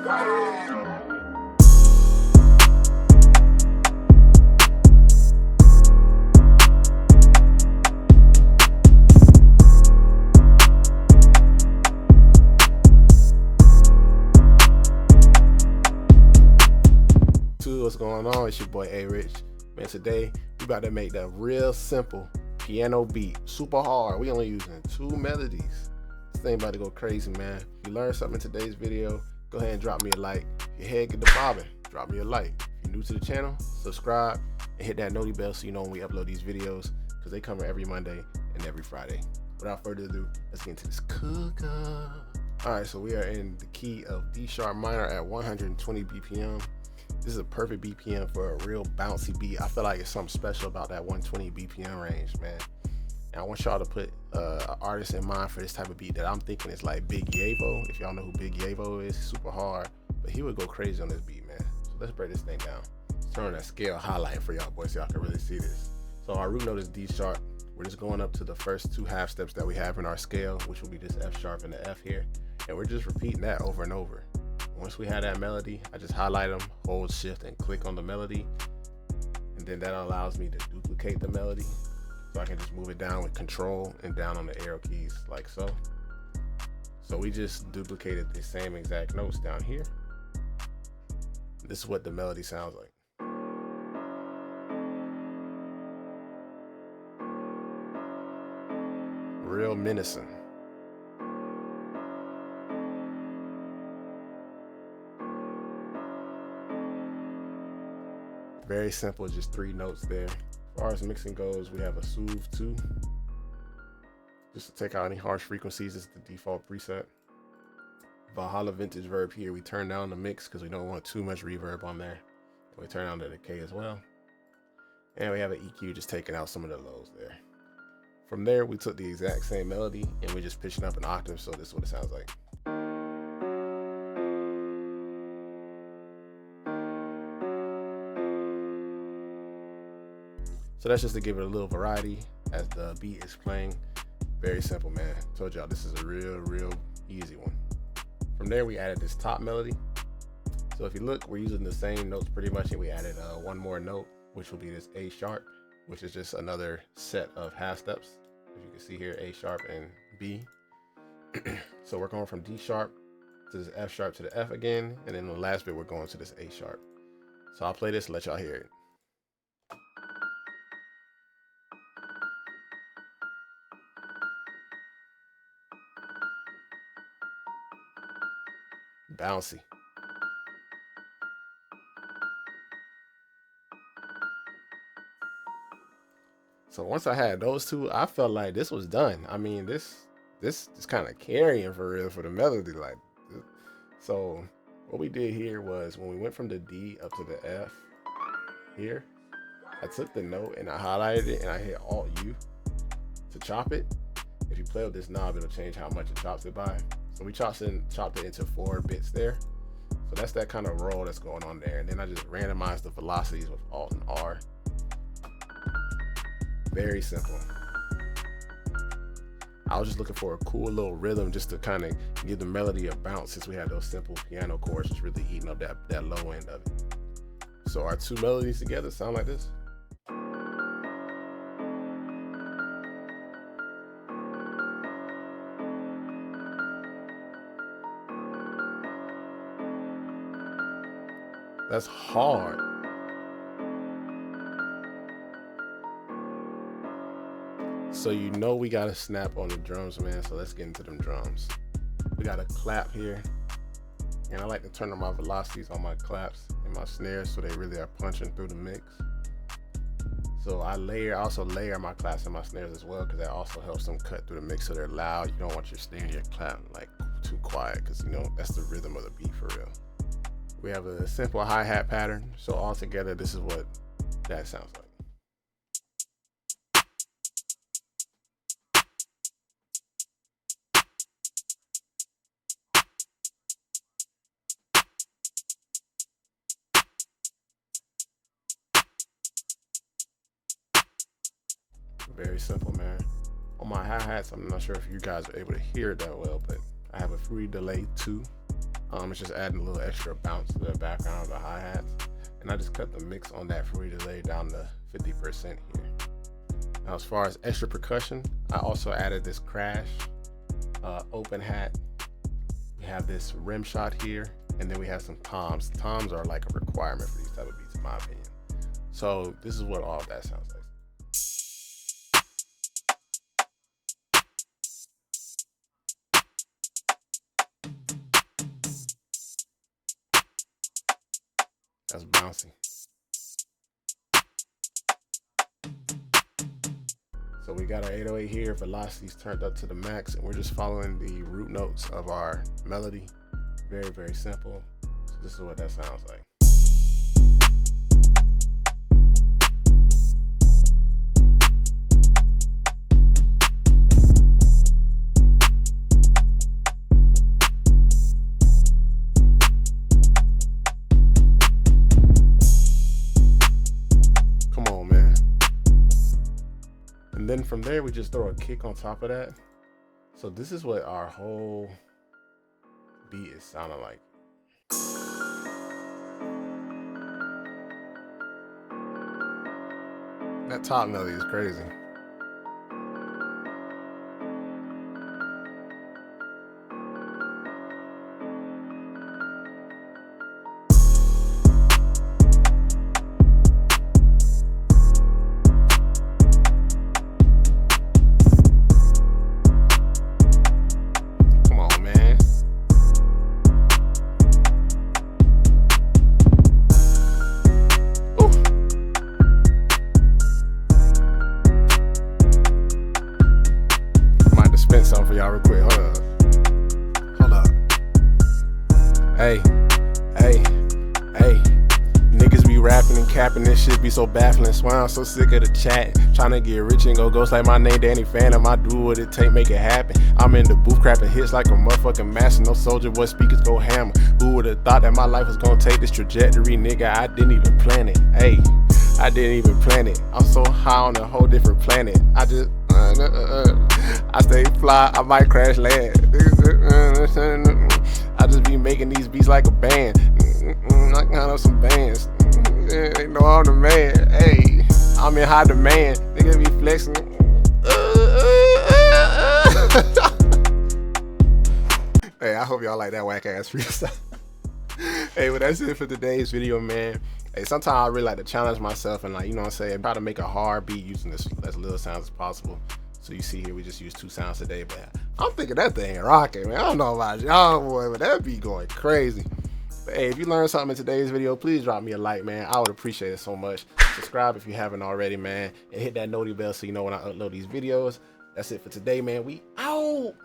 What's going on? It's your boy Richh. Man, today we about to make that real simple piano beat, super hard. We only using 2 melodies. This thing about to go crazy, man. If you learned something in today's video, go ahead and drop me a like. If your head get the bobbing, drop me a like. If you're new to the channel, subscribe and hit that noti bell so you know when we upload these videos, because they come every Monday and every Friday. Without further ado, let's get into this cook-up. All right, so we are in the key of D sharp minor at 120 BPM. This is a perfect BPM for a real bouncy beat. I feel like it's something special about that 120 BPM range, man. And I want y'all to put an artist in mind for this type of beat that I'm thinking is like Big YAVO. If y'all know who Big YAVO is, super hard, but he would go crazy on this beat, man. So let's break this thing down. Let's turn on that scale highlight for y'all boys so y'all can really see this. So our root note is D sharp. We're just going up to the first 2 half steps that we have in our scale, which will be this F sharp and the F here. And we're just repeating that over and over. Once we have that melody, I just highlight them, hold shift and click on the melody. And then that allows me to duplicate the melody. So I can just move it down with control and down on the arrow keys like so. So we just duplicated the same exact notes down here. This is what the melody sounds like. Real menacing. Very simple, just 3 notes there. As far as mixing goes, we have a soothe 2. Just to take out any harsh frequencies, it's the default preset. Valhalla vintage verb here, we turn down the mix because we don't want too much reverb on there. And we turn down the decay as well. And we have an EQ just taking out some of the lows there. From there, we took the exact same melody and we're just pitching up an octave, so this is what it sounds like. So that's just to give it a little variety as the beat is playing. Very simple, man. Told y'all this is a real easy one. From there, we added this top melody. So if you look, we're using the same notes pretty much, and we added one more note, which will be this A sharp, which is just another set of half steps. As you can see here, A sharp and B. So we're going from D sharp to this F sharp to the F again, and then the last bit we're going to this A sharp. So I'll play this and let y'all hear it. Bouncy. So once I had those 2, I felt like this was done. I mean, this is kind of carrying for real for the melody. Like, so what we did here was when we went from the D up to the F here, I took the note and I highlighted it and I hit Alt U to chop it. If you play with this knob, it'll change how much it chops it by. So we chopped it into 4 bits there. So that's that kind of roll that's going on there. And then I just randomized the velocities with Alt and R. Very simple. I was just looking for a cool little rhythm just to kind of give the melody a bounce, since we had those simple piano chords just really eating up that low end of it. So our 2 melodies together sound like this. That's hard. So you know we gotta snap on the drums, man. So let's get into them drums. We got a clap here. And I like to turn on my velocities on my claps and my snares so they really are punching through the mix. So I also layer my claps and my snares as well, because that also helps them cut through the mix so they're loud. You don't want your snare and your clap like too quiet, because you know that's the rhythm of the beat for real. We have a simple hi-hat pattern. So all together, this is what that sounds like. Very simple, man. On my hi-hats, I'm not sure if you guys are able to hear it that well, but I have a free delay 2. It's just adding a little extra bounce to the background of the hi-hats. And I just cut the mix on that free delay down to 50% here. Now, as far as extra percussion, I also added this crash, open hat. We have this rim shot here, and then we have some toms. Toms are like a requirement for these type of beats, in my opinion. So this is what all of that sounds like. That's bouncy. So we got our 808 here, velocity's turned up to the max, and we're just following the root notes of our melody. Very, very simple. So this is what that sounds like. And then from there, we just throw a kick on top of that. So this is what our whole beat is sounding like. That top melody is crazy. Something for y'all real quick. Hold up. Hey. Niggas be rapping and capping, this shit be so baffling. Swear I'm so sick of the chat. Tryna get rich and go ghost like my name Danny Phantom. I do what it take, make it happen. I'm in the booth crapping hits like a motherfucking master. No soldier boy, speakers go hammer. Who would've thought that my life was gonna take this trajectory, nigga? I didn't even plan it. Hey, I didn't even plan it. I'm so high on a whole different planet. I just I stay fly, I might crash land. I just be making these beats like a band. I count up some bands. They know I'm the man. Hey, I'm in high demand. Niggas be flexing. Hey, I hope y'all like that whack ass freestyle. Hey, but that's it for today's video, man. Hey, sometimes I really like to challenge myself and, like, you know what I'm saying, try to make a hard beat using as little sounds as possible. So you see here, we just use 2 sounds today, but I'm thinking that thing rocking, man. I don't know about y'all, boy, but that beat going crazy. But hey, if you learned something in today's video, please drop me a like, man. I would appreciate it so much. Subscribe if you haven't already, man, and hit that noti bell so you know when I upload these videos. That's it for today, man. We out.